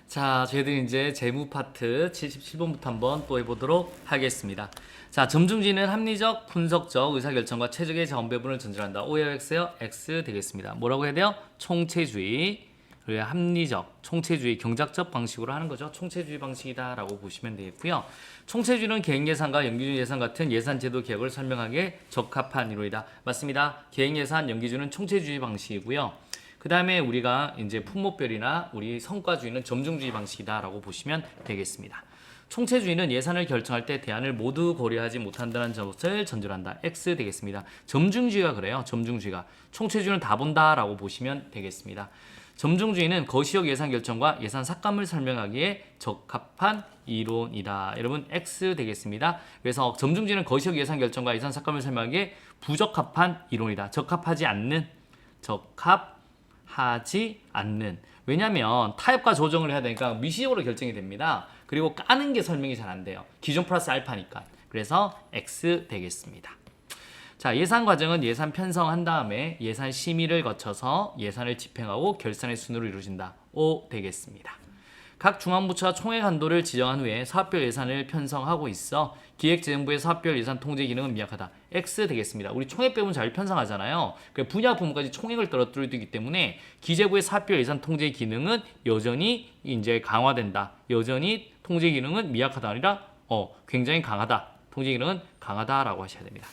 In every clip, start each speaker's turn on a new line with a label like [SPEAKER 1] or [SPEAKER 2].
[SPEAKER 1] 자, 저희들 이제 재무 파트 77번부터 한번 또 해보도록 하겠습니다. 자, 점중지는 합리적, 분석적 의사결정과 최적의 자원 배분을 전제한다. O예요, X요? X 되겠습니다. 뭐라고 해야 돼요? 총체주의, 그리고 합리적, 총체주의, 경작적 방식으로 하는 거죠. 총체주의 방식이다라고 보시면 되겠고요. 총체주의는 계획예산과 연기준 예산 같은 예산제도 개혁을 설명하기에 적합한 이론이다. 맞습니다. 계획예산, 연기준은 총체주의 방식이고요. 그 다음에 우리가 이제 품목별이나 우리 성과주의는 점중주의 방식이다라고 보시면 되겠습니다. 총체주의는 예산을 결정할 때 대안을 모두 고려하지 못한다는 것을 전제한다. X 되겠습니다. 점중주의가 그래요. 점중주의가. 총체주의는 다 본다라고 보시면 되겠습니다. 점중주의는 거시적 예산 결정과 예산 삭감을 설명하기에 적합한 이론이다. 여러분 X 되겠습니다. 그래서 점중주의는 거시적 예산 결정과 예산 삭감을 설명하기에 부적합한 이론이다. 적합하지 않는. 왜냐면 타협과 조정을 해야 되니까 미시적으로 결정이 됩니다. 그리고 까는 게 설명이 잘 안 돼요. 기존 플러스 알파니까. 그래서 X 되겠습니다. 자, 예산 과정은 예산 편성한 다음에 예산 심의를 거쳐서 예산을 집행하고 결산의 순으로 이루어진다. O 되겠습니다. 각 중앙부처가 총액 한도를 지정한 후에 사업별 예산을 편성하고 있어 기획재정부의 사업별 예산 통제 기능은 미약하다. X 되겠습니다. 우리 총액 배분 잘 편성하잖아요. 분야 부문까지 총액을 떨어뜨리고 있기 때문에 기재부의 사업별 예산 통제 기능은 여전히 이제 강화된다. 여전히 통제 기능은 미약하다 아니라 굉장히 강하다. 통제 기능은 강하다라고 하셔야 됩니다.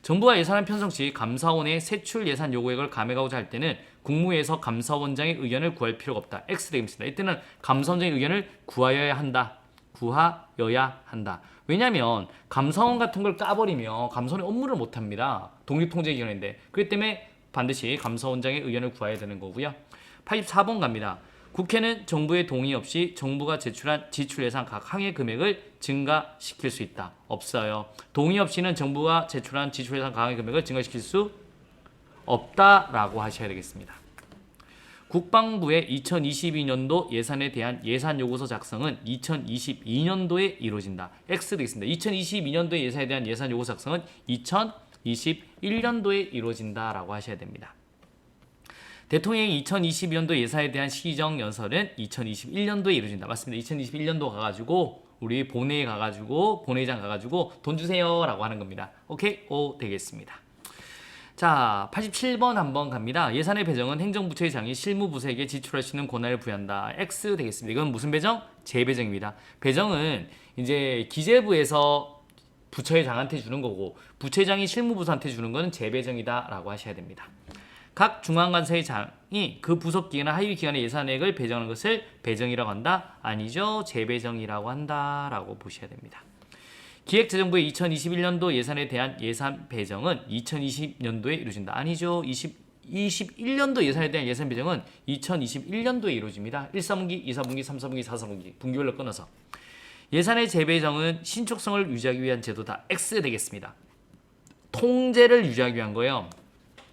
[SPEAKER 1] 정부가 예산안 편성 시 감사원의 세출 예산 요구액을 감액하고자 할 때는 국무회에서 감사원장의 의견을 구할 필요가 없다. X 되겠습니다. 이때는 감사원장의 의견을 구하여야 한다. 왜냐하면 감사원 같은 걸 까버리면 감사원이 업무를 못합니다. 독립통제기관인데. 그렇기 때문에 반드시 감사원장의 의견을 구해야 되는 거고요. 84번 갑니다. 국회는 정부의 동의 없이 정부가 제출한 지출 예산 각 항의 금액을 증가시킬 수 있다. 없어요. 동의 없이는 정부가 제출한 지출 예산 각 항의 금액을 증가시킬 수 없다라고 하셔야 되겠습니다. 국방부의 2022년도 예산에 대한 예산 요구서 작성은 2022년도에 이루어진다. X 되겠습니다. 2022년도의 예산에 대한 예산 요구서 작성은 2021년도에 이루어진다라고 하셔야 됩니다. 대통령의 2022년도 예산에 대한 시정 연설은 2021년도에 이루어진다. 맞습니다. 2021년도 가가지고 우리 본회의 가가지고 본회의장 가가지고 돈 주세요라고 하는 겁니다. 오케이? O 되겠습니다. 자, 87번 한번 갑니다. 예산의 배정은 행정부처장이 실무부서에게 지출할 수 있는 권한을 부여한다. X 되겠습니다. 이건 무슨 배정? 재배정입니다. 배정은 이제 기재부에서 부처회장한테 주는 거고 부처회장이 실무부서한테 주는 거는 재배정이다라고 하셔야 됩니다. 각 중앙관서의 장이 그 부속기관이나 하위기관의 예산액을 배정하는 것을 배정이라고 한다? 아니죠. 재배정이라고 한다라고 보셔야 됩니다. 기획재정부의 2021년도 예산에 대한 예산 배정은 2020년도에 이루어진다. 아니죠. 21년도 예산에 대한 예산 배정은 2021년도에 이루어집니다. 1사분기, 2사분기, 3사분기, 4사분기 분기별로 끊어서. 예산의 재배정은 신축성을 유지하기 위한 제도다. X 되겠습니다. 통제를 유지하기 위한 거예요.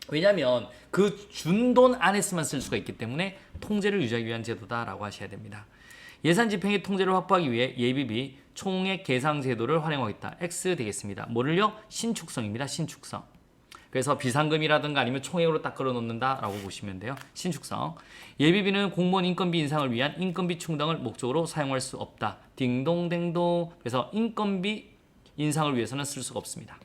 [SPEAKER 1] 왜냐하면 그 준 돈 안에서만 쓸 수가 있기 때문에 통제를 유지하기 위한 제도다라고 하셔야 됩니다. 예산 집행의 통제를 확보하기 위해 예비비 총액 계상 제도를 활용하겠다. X 되겠습니다. 뭐를요? 신축성입니다. 신축성. 그래서 비상금이라든가 아니면 총액으로 딱 걸어놓는다라고 보시면 돼요. 신축성. 예비비는 공무원 인건비 인상을 위한 인건비 충당을 목적으로 사용할 수 없다. 딩동댕동. 그래서 인건비 인상을 위해서는 쓸 수가 없습니다.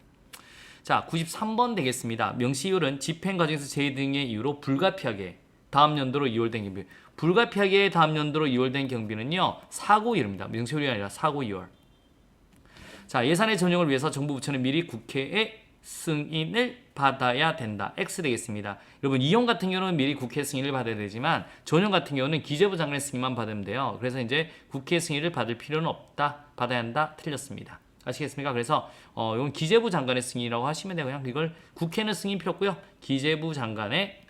[SPEAKER 1] 자, 93번 되겠습니다. 명시율은 집행 과정에서 제의 등의 이유로 불가피하게 다음 연도로 이월된 경비. 불가피하게 다음 연도로 이월된 경비는요. 사고이율입니다. 명시율이 아니라 사고이율. 자, 예산의 전용을 위해서 정부 부처는 미리 국회의 승인을 받아야 된다. X 되겠습니다. 여러분 이용 같은 경우는 미리 국회 승인을 받아야 되지만 전용 같은 경우는 기재부 장관의 승인만 받으면 돼요. 그래서 이제 국회 승인을 받을 필요는 없다. 받아야 한다. 틀렸습니다. 아시겠습니까? 그래서 이건 기재부 장관의 승인이라고 하시면 되고 그냥 이걸 국회는 승인 필요 없고요. 기재부 장관의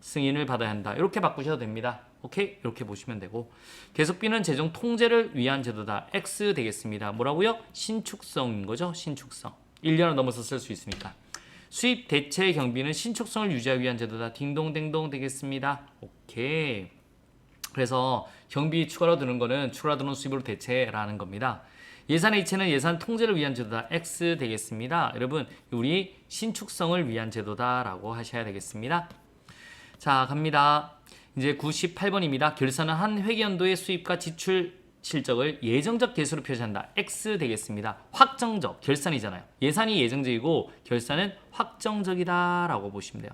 [SPEAKER 1] 승인을 받아야 한다. 이렇게 바꾸셔도 됩니다. 오케이? 이렇게 보시면 되고 계속비는 재정 통제를 위한 제도다. X 되겠습니다. 뭐라고요? 신축성인 거죠. 신축성. 1년을 넘어서 쓸 수 있으니까. 수입 대체 경비는 신축성을 유지하기 위한 제도다. 딩동댕동 되겠습니다. 오케이. 그래서 경비 추가로 드는 거는 추가로 드는 수입으로 대체라는 겁니다. 예산의 이체는 예산 통제를 위한 제도다. X 되겠습니다. 여러분 우리 신축성을 위한 제도다라고 하셔야 되겠습니다. 자, 갑니다. 이제 98번입니다. 결산은 한 회계연도의 수입과 지출 실적을 예정적 개수로 표시한다. X 되겠습니다. 확정적, 결산이잖아요. 예산이 예정적이고 결산은 확정적이다 라고 보시면 돼요.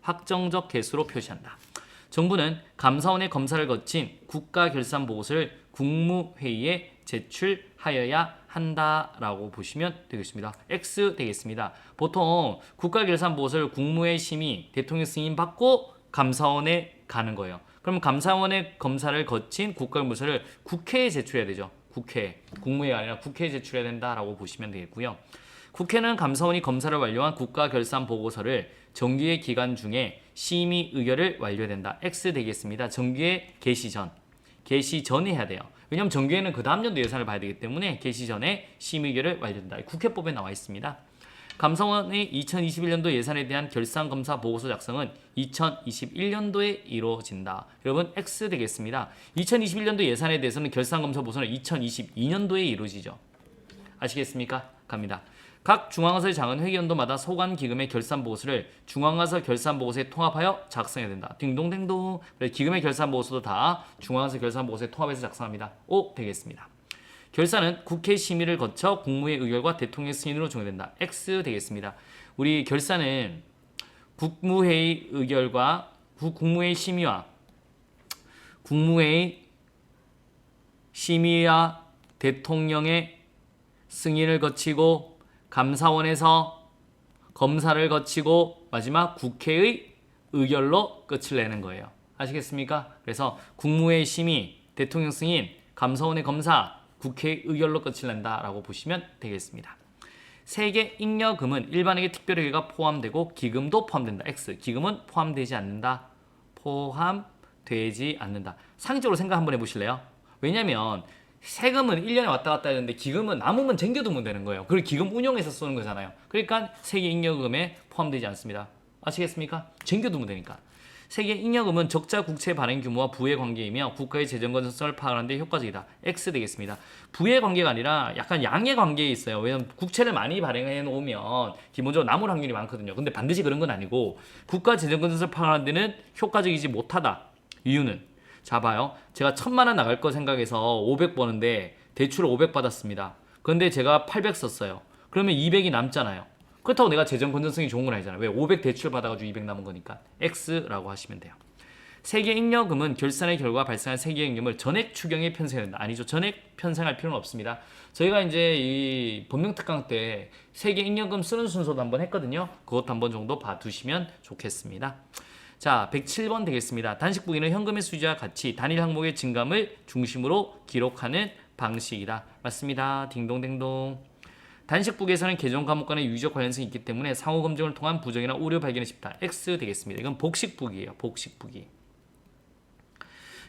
[SPEAKER 1] 확정적 개수로 표시한다. 정부는 감사원의 검사를 거친 국가결산보고서를 국무회의에 제출하여야 한다라고 보시면 되겠습니다. X 되겠습니다. 보통 국가결산보고서를 국무회의 심의, 대통령 승인 받고 감사원에 가는 거예요. 그럼 감사원의 검사를 거친 국가결산보고서를 국회에 제출해야 되죠. 국회, 국무회의가 아니라 국회에 제출해야 된다라고 보시면 되겠고요. 국회는 감사원이 검사를 완료한 국가결산보고서를 정기회 기간 중에 심의 의결을 완료해야 된다. X 되겠습니다. 정기회 개시 전에 해야 돼요. 왜냐하면 정기회는 그 다음 연도 예산을 봐야 되기 때문에 개시 전에 심의 의결을 완료된다. 국회법에 나와 있습니다. 감사원의 2021년도 예산에 대한 결산검사 보고서 작성은 2021년도에 이루어진다. 여러분 X 되겠습니다. 2021년도 예산에 대해서는 결산검사 보고서는 2022년도에 이루어지죠. 아시겠습니까? 갑니다. 각 중앙가서의 장은 회계연도마다 소관 기금의 결산 보고서를 중앙가서 결산 보고서에 통합하여 작성해야 된다. 딩동댕동. 기금의 결산 보고서도 다 중앙가서 결산 보고서에 통합해서 작성합니다. O 되겠습니다. 결산은 국회 심의를 거쳐 국무회의 의결과 대통령 승인으로 종료된다. X 되겠습니다. 우리 결산은 국무회의 의결과 국무회의 심의와 대통령의 승인을 거치고 감사원에서 검사를 거치고 마지막 국회의 의결로 끝을 내는 거예요. 아시겠습니까? 그래서 국무회의 심의, 대통령 승인, 감사원의 검사, 국회 의결로 끝을 낸다라고 보시면 되겠습니다. 세계 잉여금은 일반회계 특별회계가 포함되고 기금도 포함된다. X. 기금은 포함되지 않는다. 포함되지 않는다. 상식적으로 생각 한번 해보실래요? 왜냐면 세금은 1년에 왔다 갔다 하는데 기금은 남으면 쟁겨두면 되는 거예요. 그리고 기금 운용해서 쓰는 거잖아요. 그러니까 세계 잉여금에 포함되지 않습니다. 아시겠습니까? 쟁겨두면 되니까. 세계 잉여금은 적자 국채 발행 규모와 부의 관계이며 국가의 재정 건전성을 파악하는 데 효과적이다. X 되겠습니다. 부의 관계가 아니라 약간 양의 관계에 있어요. 왜냐면 국채를 많이 발행해 놓으면 기본적으로 남을 확률이 많거든요. 근데 반드시 그런 건 아니고 국가 재정 건전성을 파악하는 데는 효과적이지 못하다. 이유는 자 봐요. 제가 1000만 원 나갈 거 생각해서 500 버는데 대출을 500 받았습니다. 그런데 제가 800 썼어요. 그러면 200이 남잖아요. 그렇다고 내가 재정 건전성이 좋은 건 아니잖아요. 왜? 500 대출 받아가지고 200 남은 거니까. X라고 하시면 돼요. 세계 잉여금은 결산의 결과 발생한 세계 잉여금을 전액 추경에 편성해야 된다. 아니죠. 전액 편성할 필요는 없습니다. 저희가 이제 이 법령특강 때 세계 잉여금 쓰는 순서도 한번 했거든요. 그것도 한번 정도 봐두시면 좋겠습니다. 자, 107번 되겠습니다. 단식부기는 현금의 수지와 같이 단일 항목의 증감을 중심으로 기록하는 방식이다. 맞습니다. 딩동댕동. 단식부기에서는 개정 과목 간의 유의적 관련성이 있기 때문에 상호 검증을 통한 부정이나 오류 발견이 쉽다. X 되겠습니다. 이건 복식부기예요. 복식부기.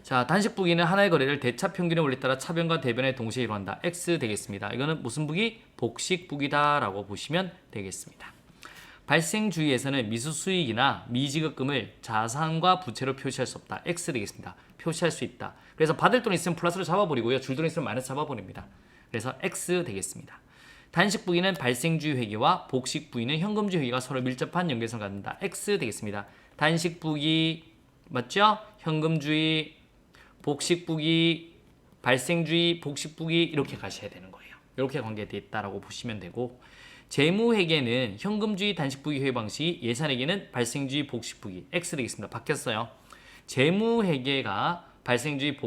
[SPEAKER 1] 자, 단식부기는 하나의 거래를 대차 평균의 원리에 따라 차변과 대변에 동시에 이루한다. X 되겠습니다. 이거는 무슨 부기? 복식부기다라고 보시면 되겠습니다. 발생주의에서는 미수수익이나 미지급금을 자산과 부채로 표시할 수 없다. X 되겠습니다. 표시할 수 있다. 그래서 받을 돈 있으면 플러스로 잡아버리고요. 줄 돈 있으면 마이너스 잡아버립니다. 그래서 X 되겠습니다. 단식부기는 발생주의 회계와 복식부기는 현금주의 회계가 서로 밀접한 연계성을 갖는다. X 되겠습니다. 단식부기 맞죠? 현금주의, 복식부기, 발생주의, 복식부기 이렇게 가셔야 되는 거예요. 이렇게 관계되어 있다라고 보시면 되고 재무회계는 현금주의 단식부기 회계 방식, 예산회계는 발생주의 복식부기. X 되겠습니다. 바뀌었어요. 재무회계가 발생주의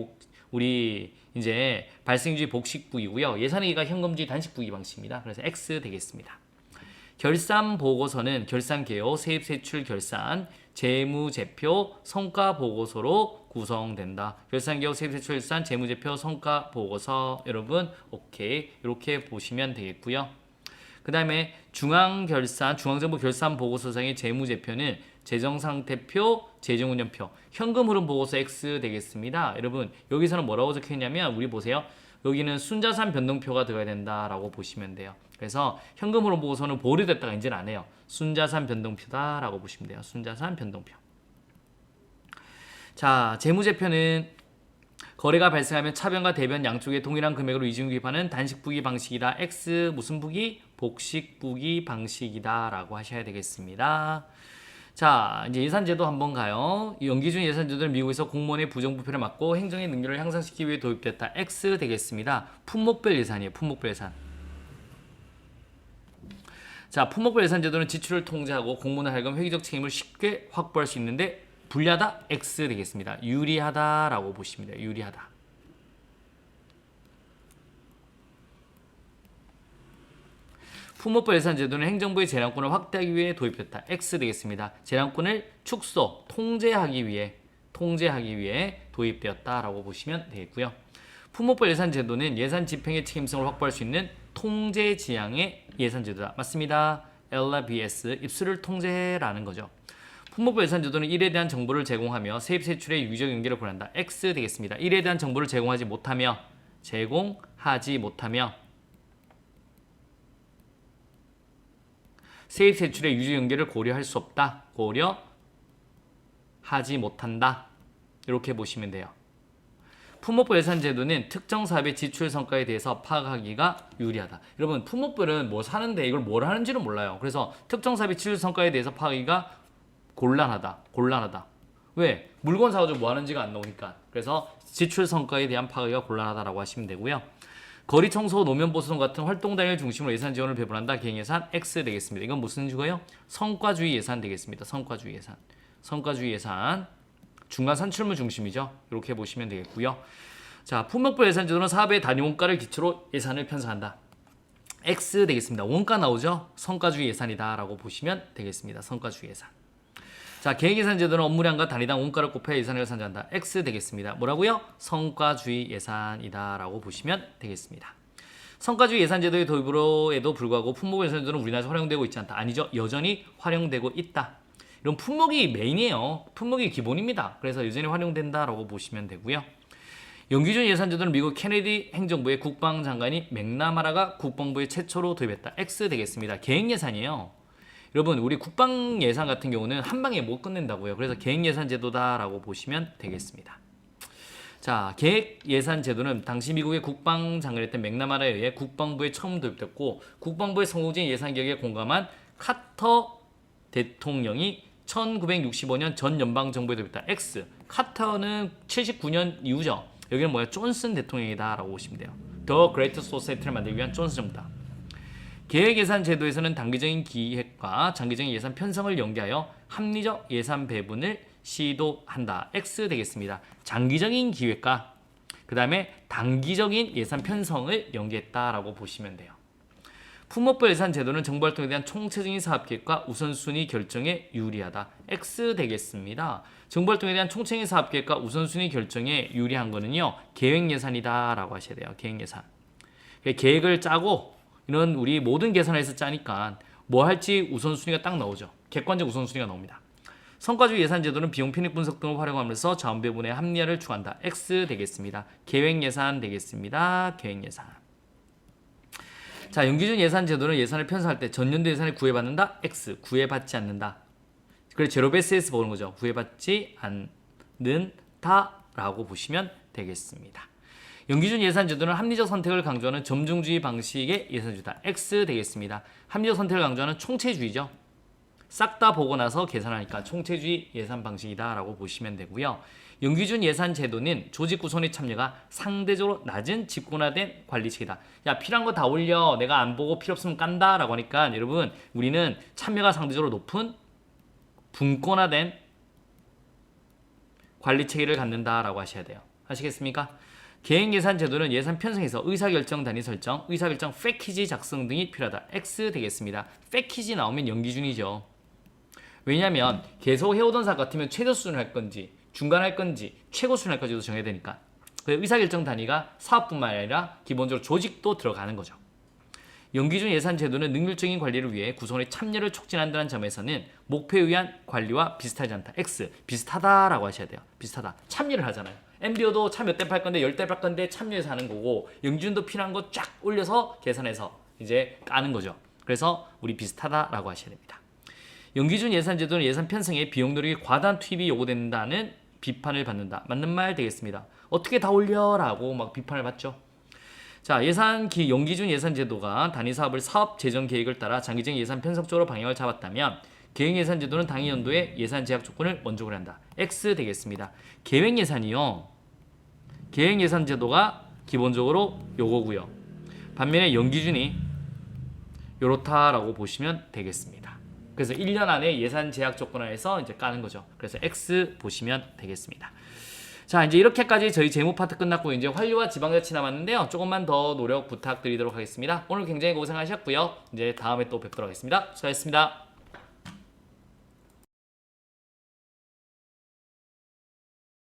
[SPEAKER 1] 우리 이제 발생주의 복식부기고요. 예산회계가 현금주의 단식부기 방식입니다. 그래서 X 되겠습니다. 결산보고서는 결산개요, 세입세출 결산, 재무제표, 성과보고서로 구성된다. 결산개요, 세입세출 결산, 재무제표, 성과보고서 여러분 오케이 이렇게 보시면 되겠고요. 그 다음에 중앙결산, 중앙정부 결산보고서상의 재무제표는 재정상태표, 재정운영표, 현금흐름보고서 X 되겠습니다. 여러분 여기서는 뭐라고 적혀있냐면 우리 보세요. 여기는 순자산 변동표가 들어가야 된다라고 보시면 돼요. 그래서 현금흐름보고서는 보류됐다가 이제는 안 해요. 순자산 변동표다라고 보시면 돼요. 순자산 변동표. 자, 재무제표는 거래가 발생하면 차변과 대변 양쪽에 동일한 금액으로 이중 구입하는 단식부기 방식이다. X 무슨 부기? 복식부기 방식이다 라고 하셔야 되겠습니다. 자, 이제 예산제도 한번 가요. 이 연기준 예산제도는 미국에서 공무원의 부정부패를 막고 행정의 능률을 향상시키기 위해 도입됐다. X 되겠습니다. 품목별 예산이에요. 품목별 예산. 자, 품목별 예산제도는 지출을 통제하고 공무원을 하여금 회계적 책임을 쉽게 확보할 수 있는데 불리하다. X 되겠습니다. 유리하다라고 보시면 돼요. 유리하다. 품목별 예산제도는 행정부의 재량권을 확대하기 위해 도입됐다. X 되겠습니다. 재량권을 축소, 통제하기 위해 도입되었다라고 보시면 되겠고요. 품목별 예산제도는 예산 집행의 책임성을 확보할 수 있는 통제 지향의 예산제도다. 맞습니다. LBS 입수를 통제라는 거죠. 품목별 예산제도는 일에 대한 정보를 제공하며 세입 세출의 유기적 연계를 고려한다. X 되겠습니다. 일에 대한 정보를 제공하지 못하며 세입 세출의 유지 연계를 고려할 수 없다. 고려하지 못한다. 이렇게 보시면 돼요. 품목별 예산제도는 특정 사업의 지출 성과에 대해서 파악하기가 유리하다. 여러분, 품목별은 뭐 사는데 이걸 뭘 하는지는 몰라요. 그래서 특정 사업의 지출 성과에 대해서 파악하기가 곤란하다. 왜? 물건 사가지고 뭐 하는지가 안 나오니까. 그래서 지출 성과에 대한 파악하기가 곤란하다라고 하시면 되고요. 거리 청소, 노면 보수 같은 활동 단위를 중심으로 예산 지원을 배분한다. 계획 예산 X 되겠습니다. 이건 무슨 주고요? 성과주의 예산 되겠습니다. 성과주의 예산. 중간 산출물 중심이죠. 이렇게 보시면 되겠고요. 자, 품목별 예산제도는 사업의 단위 원가를 기초로 예산을 편성한다. X 되겠습니다. 원가 나오죠? 성과주의 예산이다라고 보시면 되겠습니다. 성과주의 예산. 자, 계획예산제도는 업무량과 단위당 원가를 곱해 예산을 산정한다. X 되겠습니다. 뭐라고요? 성과주의 예산이다라고 보시면 되겠습니다. 성과주의 예산제도의 도입으로에도 불구하고 품목 예산제도는 우리나라에서 활용되고 있지 않다. 아니죠. 여전히 활용되고 있다. 이런 품목이 메인이에요. 품목이 기본입니다. 그래서 여전히 활용된다라고 보시면 되고요. 연기준 예산제도는 미국 케네디 행정부의 국방장관이 맥나마라가 국방부에 최초로 도입했다. X 되겠습니다. 계획예산이에요. 여러분, 우리 국방 예산 같은 경우는 한 방에 못 끝낸다고요. 그래서 계획 예산 제도다라고 보시면 되겠습니다. 자, 계획 예산 제도는 당시 미국의 국방장관이었던 맥나마라에 의해 국방부에 처음 도입됐고 국방부의 성공적인 예산 계획에 공감한 카터 대통령이 1965년 전 연방정부에 도입했다. X. 카터는 79년 이후죠. 여기는 뭐야? 존슨 대통령이다라고 보시면 돼요. 더 그레이트 소사이티를 만들기 위한 존슨 정부다. 계획예산 제도에서는 단기적인 기획과 장기적인 예산 편성을 연계하여 합리적 예산 배분을 시도한다. X 되겠습니다. 장기적인 기획과 그 다음에 단기적인 예산 편성을 연계했다라고 보시면 돼요. 품목별 예산 제도는 정부활동에 대한 총체적인 사업계획과 우선순위 결정에 유리하다. X 되겠습니다. 정부활동에 대한 총체적인 사업계획과 우선순위 결정에 유리한 거는요, 계획예산이다라고 하셔야 돼요. 계획예산. 계획을 짜고 이런 우리 모든 계산에서 짜니까 뭐 할지 우선순위가 딱 나오죠. 객관적 우선순위가 나옵니다. 성과주의 예산제도는 비용 편익 분석 등을 활용하면서 자원 배분의 합리화를 추구한다. X 되겠습니다. 계획예산 되겠습니다. 계획예산. 자, 연기준 예산제도는 예산을 편성할 때 전년도 예산을 구애받는다. X. 구애받지 않는다. 그래서 제로베이스에서 보는 거죠. 구애받지 않는다라고 보시면 되겠습니다. 연기준 예산제도는 합리적 선택을 강조하는 점중주의 방식의 예산제도다. X 되겠습니다. 합리적 선택을 강조하는 총체주의죠. 싹 다 보고 나서 계산하니까 총체주의 예산 방식이다라고 보시면 되고요. 연기준 예산제도는 조직 구성원의 참여가 상대적으로 낮은 직권화된 관리체계다. 야, 필요한 거 다 올려. 내가 안 보고 필요 없으면 깐다. 라고 하니까 여러분, 우리는 참여가 상대적으로 높은 분권화된 관리체계를 갖는다라고 하셔야 돼요. 아시겠습니까? 계획예산 제도는 예산 편성에서 의사결정 단위 설정, 의사결정 패키지 작성 등이 필요하다. X 되겠습니다. 패키지 나오면 연기준이죠. 왜냐하면 계속 해오던 사업 같으면 최저 수준을 할 건지 중간 할 건지 최고 수준을 할 건지도 정해야 되니까. 의사결정 단위가 사업뿐만 아니라 기본적으로 조직도 들어가는 거죠. 연기준 예산 제도는 능률적인 관리를 위해 구성원의 참여를 촉진한다는 점에서는 목표에 의한 관리와 비슷하지 않다. X. 비슷하다라고 하셔야 돼요. 비슷하다. 참여를 하잖아요. MBO도 차 몇 대 팔 건데 10대 팔 건데 참여해서 하는 거고 연기준도 필요한 거 쫙 올려서 계산해서 이제 까는 거죠. 그래서 우리 비슷하다라고 하셔야 됩니다. 연기준 예산 제도는 예산 편성에 비용 노력이 과다한 투입이 요구된다는 비판을 받는다. 맞는 말 되겠습니다. 어떻게 다 올려라고 막 비판을 받죠. 자, 연기준 예산 제도가 단위 사업을 사업 재정 계획을 따라 장기적인 예산 편성 쪽으로 방향을 잡았다면 계획예산제도는 당해 연도의 예산 제약 조건을 먼저 한다. X 되겠습니다. 계획예산이요. 계획예산제도가 기본적으로 요거고요. 반면에 연기준이 요렇다라고 보시면 되겠습니다. 그래서 1년 안에 예산 제약 조건 안에서 이제 까는 거죠. 그래서 X 보시면 되겠습니다. 자, 이제 이렇게까지 저희 재무 파트 끝났고 이제 환류와 지방자치 남았는데요. 조금만 더 노력 부탁드리도록 하겠습니다. 오늘 굉장히 고생하셨고요. 이제 다음에 또 뵙도록 하겠습니다. 수고하셨습니다.